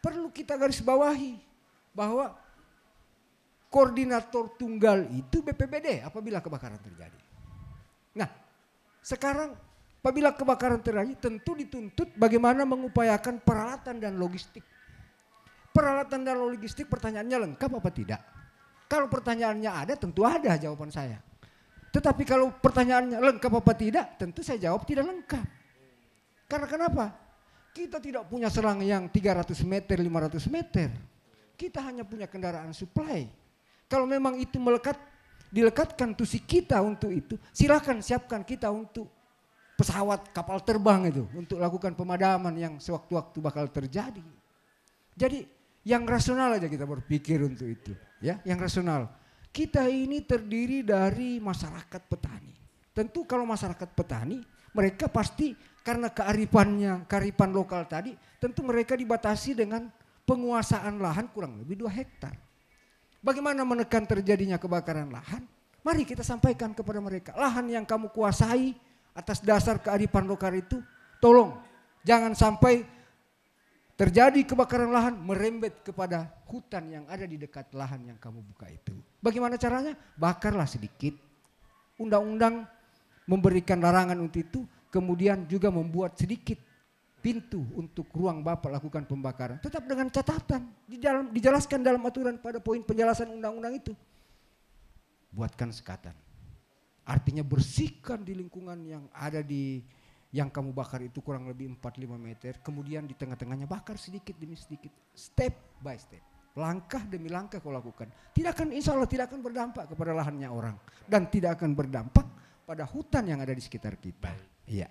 Perlu kita garis bawahi bahwa koordinator tunggal itu BPBD apabila kebakaran terjadi. Nah, sekarang apabila kebakaran terjadi tentu dituntut bagaimana mengupayakan peralatan dan logistik. Peralatan dan logistik pertanyaannya lengkap apa tidak? Kalau pertanyaannya ada tentu ada jawaban saya. Tetapi kalau pertanyaannya lengkap apa tidak, tentu saya jawab tidak lengkap. Karena kenapa? Kita tidak punya selang yang 300 meter, 500 meter. Kita hanya punya kendaraan supply. Kalau memang itu dilekatkan tusi kita untuk itu, silakan siapkan kita untuk pesawat, kapal terbang itu, untuk lakukan pemadaman yang sewaktu-waktu bakal terjadi. Jadi yang rasional aja kita berpikir untuk itu. Ya, yang rasional. Kita ini terdiri dari masyarakat petani. Tentu kalau masyarakat petani, mereka pasti karena kearifan lokal tadi, tentu mereka dibatasi dengan penguasaan lahan kurang lebih 2 hektar. Bagaimana menekan terjadinya kebakaran lahan? Mari kita sampaikan kepada mereka, lahan yang kamu kuasai atas dasar kearifan lokal itu, tolong jangan sampai terjadi kebakaran lahan merembet kepada hutan yang ada di dekat lahan yang kamu buka itu. Bagaimana caranya? Bakarlah sedikit. Undang-undang memberikan larangan untuk itu, kemudian juga membuat sedikit pintu untuk ruang Bapak lakukan pembakaran. Tetap dengan catatan, dijelaskan dalam aturan pada poin penjelasan undang-undang itu. Buatkan sekatan. Artinya bersihkan di lingkungan yang ada yang kamu bakar itu kurang lebih 4-5 meter, kemudian di tengah-tengahnya bakar sedikit demi sedikit, step by step, langkah demi langkah kau lakukan. Insya Allah tidak akan berdampak kepada lahannya orang dan tidak akan berdampak pada hutan yang ada di sekitar kita. Iya.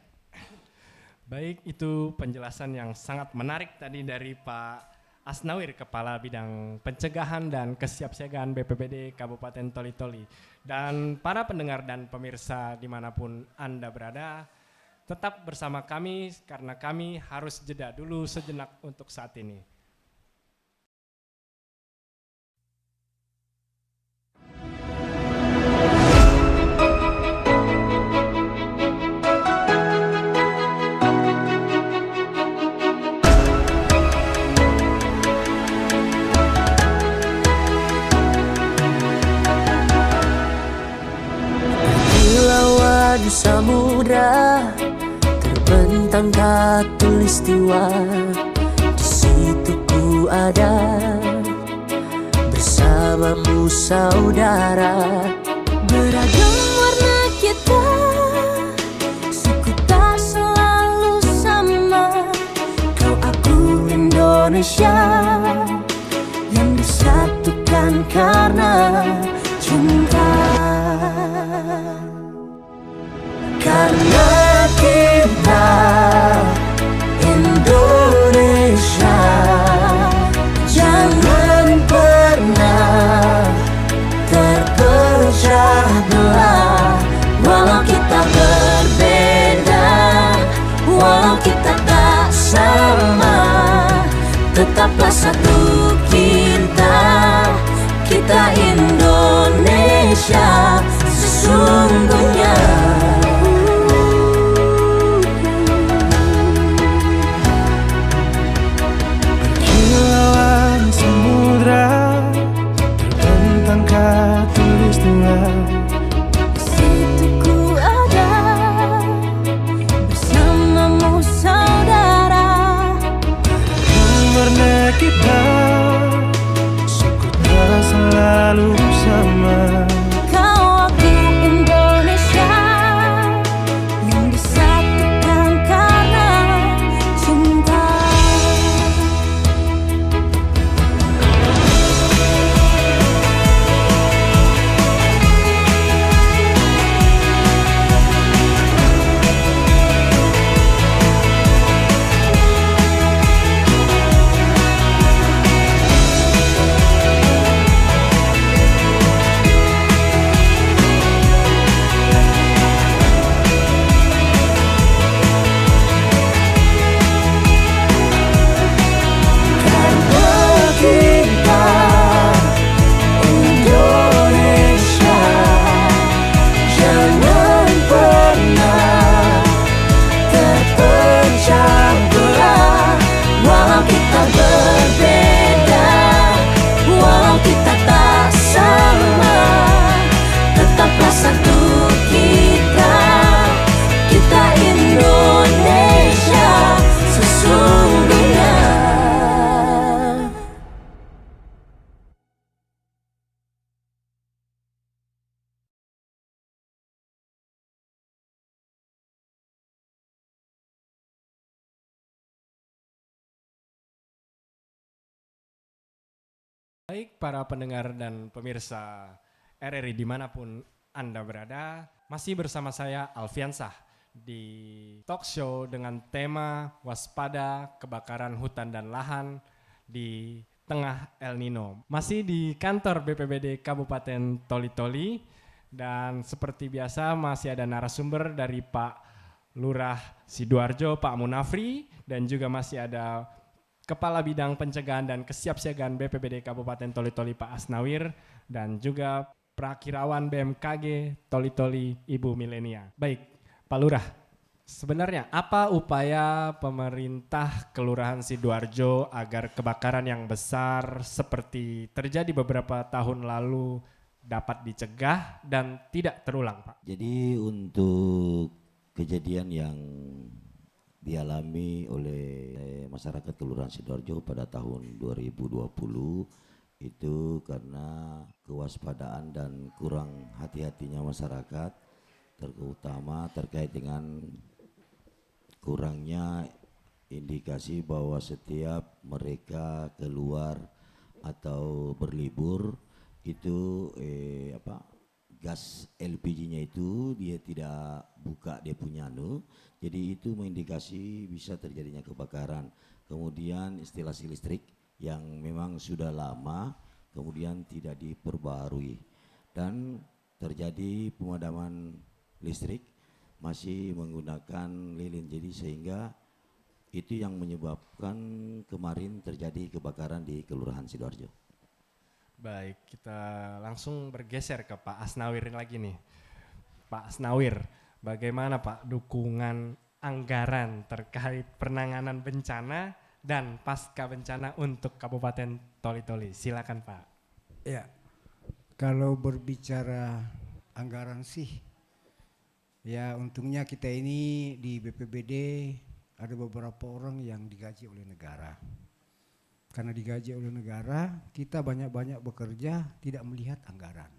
Baik, itu penjelasan yang sangat menarik tadi dari Pak Asnawir, Kepala Bidang Pencegahan dan Kesiapsiagaan BPBD Kabupaten Toli-Toli. Dan para pendengar dan pemirsa dimanapun Anda berada, tetap bersama kami karena kami harus jeda dulu sejenak untuk saat ini. Di samudra terbentang khatulistiwa, di situ ku ada bersamamu saudara. Beragam warna kita, suku tak selalu sama. Kau aku Indonesia yang disatukan karena cinta. Karena kita Indonesia, jangan pernah terpecah belah. Walau kita berbeda, walau kita tak sama, tetaplah satu kita Indonesia sesungguhnya. Kita suku tak selalu sama. Kau aku Indonesia yang disatukan karena cinta. tak berbeda, walau kita tak sama, tetaplah satu kita, kita Indonesia sesungguhnya. Baik para pendengar dan pemirsa RRI dimanapun Anda berada, masih bersama saya Alfiansah di talk show dengan tema waspada kebakaran hutan dan lahan di tengah El Nino. Masih di kantor BPBD Kabupaten Toli-Toli dan seperti biasa masih ada narasumber dari Pak Lurah Sidoarjo, Pak Munafri, dan juga masih ada Kepala Bidang Pencegahan dan Kesiapsiagaan BPBD Kabupaten Toli-Toli Pak Asnawir, dan juga Prakirawan BMKG Toli-Toli Ibu Milenia. Baik, Pak Lurah, sebenarnya apa upaya pemerintah Kelurahan Sidoarjo agar kebakaran yang besar seperti terjadi beberapa tahun lalu dapat dicegah dan tidak terulang, Pak? Jadi untuk kejadian yang dialami oleh masyarakat Kelurahan Sidoarjo pada tahun 2020 itu karena kewaspadaan dan kurang hati-hatinya masyarakat, terutama terkait dengan kurangnya indikasi bahwa setiap mereka keluar atau berlibur itu gas LPG-nya itu dia tidak buka dia punya jadi itu mengindikasi bisa terjadinya kebakaran. Kemudian instalasi listrik yang memang sudah lama kemudian tidak diperbarui dan terjadi pemadaman listrik masih menggunakan lilin, jadi sehingga itu yang menyebabkan kemarin terjadi kebakaran di Kelurahan Sidoarjo. Baik, kita langsung bergeser ke Pak Asnawir lagi nih. Pak Asnawir, bagaimana Pak dukungan anggaran terkait penanganan bencana dan pasca bencana untuk Kabupaten Toli-Toli? Silakan Pak. Ya, kalau berbicara anggaran sih, ya untungnya kita ini di BPBD ada beberapa orang yang digaji oleh negara. Karena digaji oleh negara, kita banyak-banyak bekerja tidak melihat anggaran.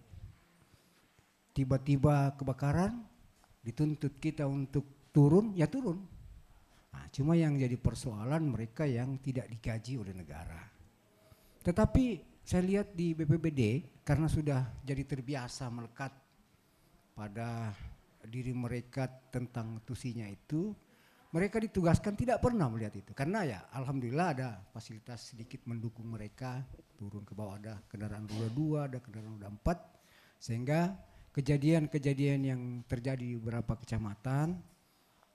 Tiba-tiba kebakaran, dituntut kita untuk turun, ya turun. Nah, cuma yang jadi persoalan mereka yang tidak digaji oleh negara. Tetapi saya lihat di BPBD karena sudah jadi terbiasa melekat pada diri mereka tentang tusinya itu, mereka ditugaskan tidak pernah melihat itu. Karena ya alhamdulillah ada fasilitas sedikit mendukung mereka, turun ke bawah ada kendaraan roda 2, ada kendaraan roda 4, sehingga kejadian-kejadian yang terjadi di beberapa kecamatan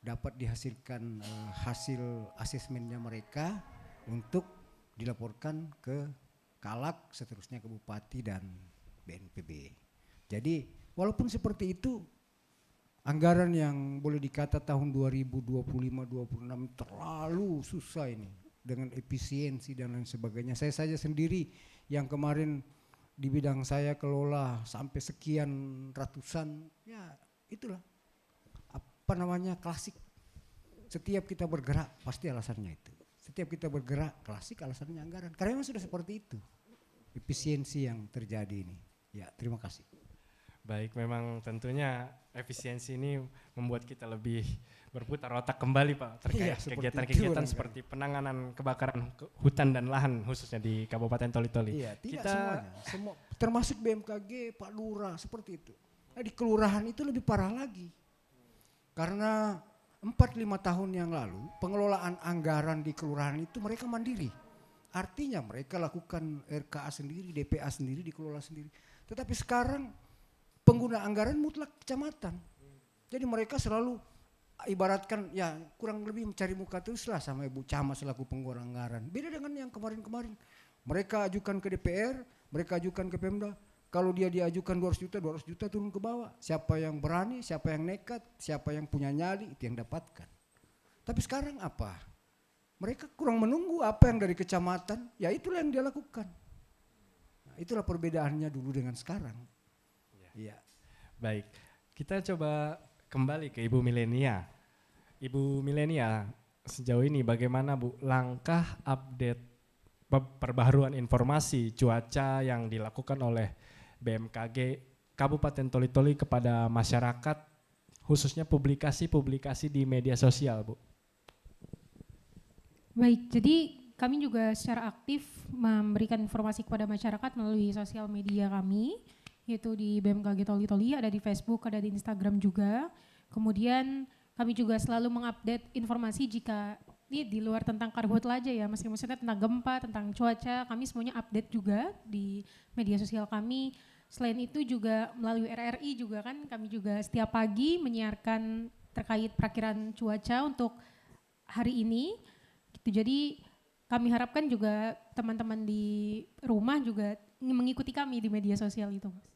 dapat dihasilkan hasil asesmennya mereka untuk dilaporkan ke Kalak, seterusnya ke Bupati dan BNPB. Jadi walaupun seperti itu, anggaran yang boleh dikata tahun 2025-26 terlalu susah ini dengan efisiensi dan lain sebagainya. Saya saja sendiri yang kemarin di bidang saya kelola sampai sekian ratusan, ya itulah apa namanya klasik. Setiap kita bergerak pasti alasannya itu. Setiap kita bergerak klasik alasannya anggaran. Karena memang sudah seperti itu efisiensi yang terjadi ini. Ya, terima kasih. Baik, memang tentunya efisiensi ini membuat kita lebih berputar otak kembali Pak terkait kegiatan-kegiatan seperti penanganan kebakaran hutan dan lahan khususnya di Kabupaten Toli-Toli. Iya, tidak semuanya, termasuk BMKG, Pak Lurah seperti itu. Nah, di kelurahan itu lebih parah lagi. Karena 4-5 tahun yang lalu pengelolaan anggaran di kelurahan itu mereka mandiri. Artinya mereka lakukan RKA sendiri, DPA sendiri, dikelola sendiri. Tetapi sekarang pengguna anggaran mutlak kecamatan. Jadi mereka selalu ibaratkan ya kurang lebih mencari muka terus lah sama Ibu Camat selaku pengguna anggaran. Beda dengan yang kemarin-kemarin. Mereka ajukan ke DPR, mereka ajukan ke Pemda. Kalau dia diajukan 200 juta turun ke bawah. Siapa yang berani, siapa yang nekat, siapa yang punya nyali itu yang dapatkan. Tapi sekarang apa? Mereka kurang menunggu apa yang dari kecamatan, ya itulah yang dia lakukan. Nah, itulah perbedaannya dulu dengan sekarang. Iya. Baik, kita coba kembali ke Ibu Milenia. Ibu Milenia, sejauh ini bagaimana Bu langkah update perbaharuan informasi cuaca yang dilakukan oleh BMKG Kabupaten Toli-Toli kepada masyarakat, khususnya publikasi-publikasi di media sosial, Bu? Baik, jadi kami juga secara aktif memberikan informasi kepada masyarakat melalui sosial media kami, yaitu di BMKG Toli-Toli, ada di Facebook, ada di Instagram juga. Kemudian kami juga selalu mengupdate informasi jika ini di luar tentang karhutla aja ya, maksudnya tentang gempa, tentang cuaca, kami semuanya update juga di media sosial kami. Selain itu juga melalui RRI juga kan, kami juga setiap pagi menyiarkan terkait perakiran cuaca untuk hari ini. Jadi kami harapkan juga teman-teman di rumah juga mengikuti kami di media sosial itu, Mas.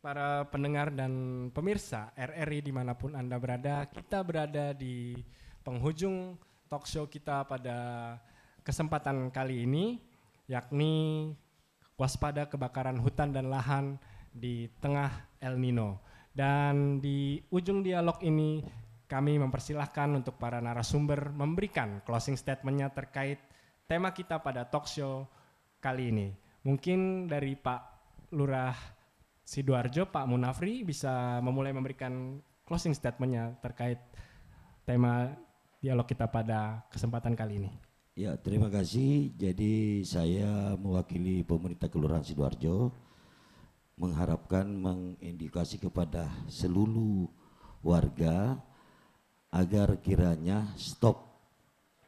Para pendengar dan pemirsa RRI dimanapun Anda berada, kita berada di penghujung talk show kita pada kesempatan kali ini, yakni waspada kebakaran hutan dan lahan di tengah El Nino. Dan di ujung dialog ini kami mempersilahkan untuk para narasumber memberikan closing statement-nya terkait tema kita pada talk show kali ini. Mungkin dari Pak Lurah Sidoarjo, Pak Munafri bisa memulai memberikan closing statement-nya terkait tema dialog kita pada kesempatan kali ini. Ya, terima kasih. Jadi saya mewakili pemerintah Kelurahan Sidoarjo mengharapkan mengindikasi kepada seluruh warga agar kiranya stop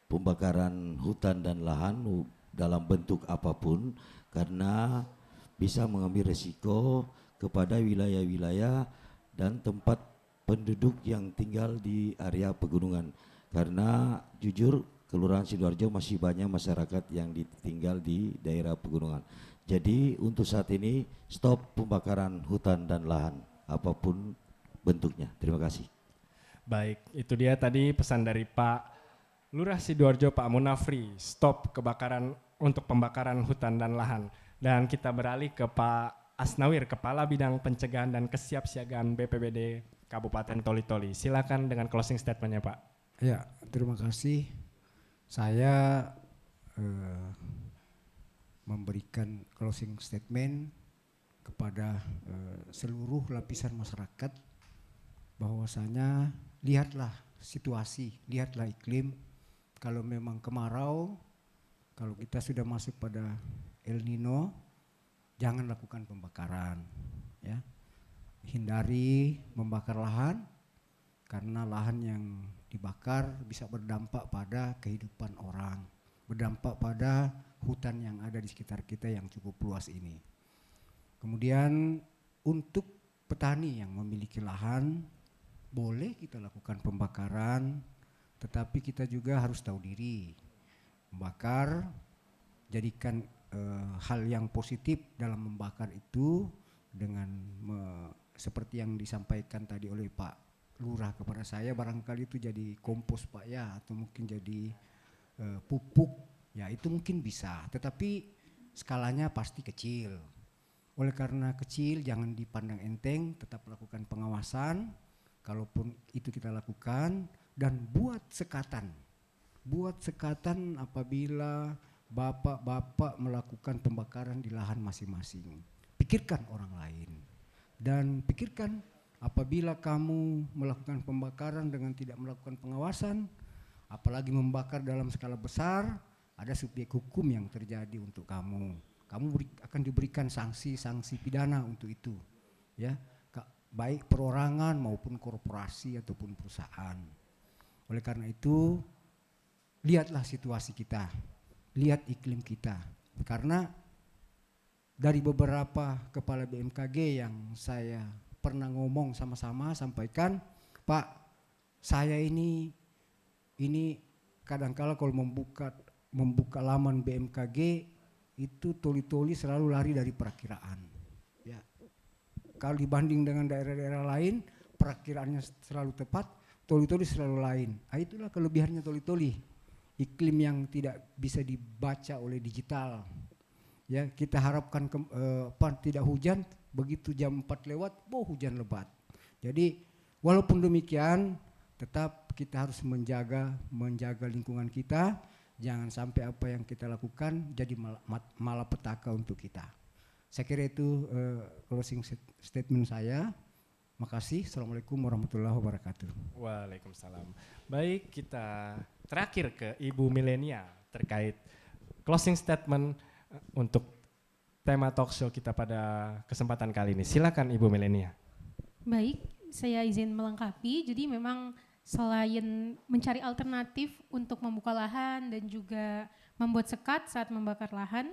pembakaran hutan dan lahan dalam bentuk apapun, karena bisa mengambil resiko kepada wilayah-wilayah dan tempat penduduk yang tinggal di area pegunungan. Karena jujur Kelurahan Sidoarjo masih banyak masyarakat yang tinggal di daerah pegunungan. Jadi untuk saat ini stop pembakaran hutan dan lahan apapun bentuknya. Terima kasih. Baik, itu dia tadi pesan dari Pak Lurah Sidoarjo, Pak Munafri, stop kebakaran untuk pembakaran hutan dan lahan. Dan kita beralih ke Pak Asnawir, Kepala Bidang Pencegahan dan Kesiapsiagaan BPBD Kabupaten Toli-Toli. Silakan dengan closing statement-nya, Pak. Ya, terima kasih. Saya memberikan closing statement kepada seluruh lapisan masyarakat bahwasanya lihatlah situasi, lihatlah iklim. Kalau memang kemarau, kalau kita sudah masuk pada El Nino, jangan lakukan pembakaran, ya. Hindari membakar lahan, karena lahan yang dibakar bisa berdampak pada kehidupan orang, berdampak pada hutan yang ada di sekitar kita yang cukup luas ini. Kemudian untuk petani yang memiliki lahan, boleh kita lakukan pembakaran, tetapi kita juga harus tahu diri. Membakar, jadikan hal yang positif dalam membakar itu dengan seperti yang disampaikan tadi oleh Pak Lurah kepada saya, barangkali itu jadi kompos Pak ya, atau mungkin jadi pupuk, ya itu mungkin bisa, tetapi skalanya pasti kecil. Oleh karena kecil jangan dipandang enteng, tetap lakukan pengawasan. Kalaupun itu kita lakukan, dan buat sekatan apabila bapak-bapak melakukan pembakaran di lahan masing-masing. Pikirkan orang lain, dan pikirkan apabila kamu melakukan pembakaran dengan tidak melakukan pengawasan, apalagi membakar dalam skala besar, ada subjek hukum yang terjadi untuk kamu. Kamu akan diberikan sanksi pidana untuk itu, ya. Baik perorangan maupun korporasi ataupun perusahaan. Oleh karena itu, lihatlah situasi kita, lihat iklim kita. Karena dari beberapa kepala BMKG yang saya pernah ngomong sama-sama, sampaikan, Pak, saya ini kadang-kala kalau membuka laman BMKG itu Toli-Toli selalu lari dari perakiraan. Ya. Kalau dibanding dengan daerah-daerah lain, perakiraannya selalu tepat, Toli-Toli selalu lain. Itulah kelebihannya Toli-Toli. iklim yang tidak bisa dibaca oleh digital. Ya, kita harapkan tidak hujan, begitu jam 4 lewat, hujan lebat. Jadi walaupun demikian, tetap kita harus menjaga lingkungan kita, jangan sampai apa yang kita lakukan jadi malapetaka untuk kita. Saya kira itu closing statement saya. Makasih. Assalamualaikum warahmatullahi wabarakatuh. Waalaikumsalam. Baik, kita terakhir ke Ibu Milenia terkait closing statement untuk tema talk show kita pada kesempatan kali ini. Silakan Ibu Milenia. Baik, saya izin melengkapi. Jadi memang selain mencari alternatif untuk membuka lahan dan juga membuat sekat saat membakar lahan,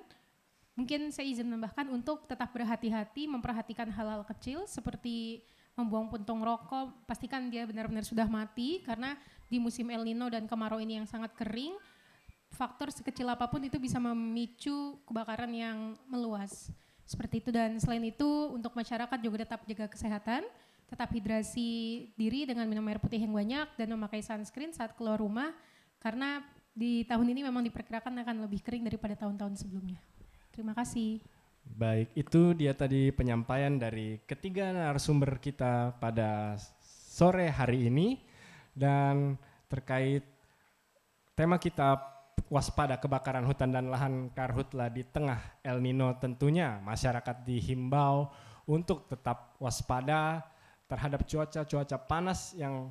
mungkin saya izin menambahkan untuk tetap berhati-hati, memperhatikan hal-hal kecil seperti membuang puntung rokok, pastikan dia benar-benar sudah mati karena di musim El Nino dan kemarau ini yang sangat kering, faktor sekecil apapun itu bisa memicu kebakaran yang meluas. Seperti itu, dan selain itu untuk masyarakat juga tetap jaga kesehatan, tetap hidrasi diri dengan minum air putih yang banyak dan memakai sunscreen saat keluar rumah karena di tahun ini memang diperkirakan akan lebih kering daripada tahun-tahun sebelumnya. Terima kasih. Baik, itu dia tadi penyampaian dari ketiga narasumber kita pada sore hari ini. Dan terkait tema kita waspada kebakaran hutan dan lahan karhutla di tengah El Nino, tentunya masyarakat dihimbau untuk tetap waspada terhadap cuaca panas yang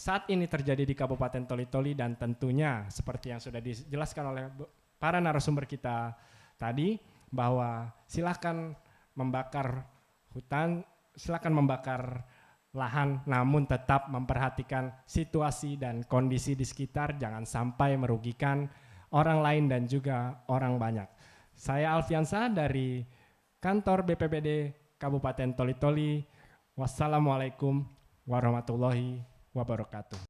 saat ini terjadi di Kabupaten Toli-Toli, dan tentunya seperti yang sudah dijelaskan oleh para narasumber kita tadi, bahwa silakan membakar hutan, silakan membakar lahan, namun tetap memperhatikan situasi dan kondisi di sekitar, jangan sampai merugikan orang lain dan juga orang banyak. Saya Alfiansa dari kantor BPBD Kabupaten Toli-Toli. Wassalamualaikum warahmatullahi wabarakatuh.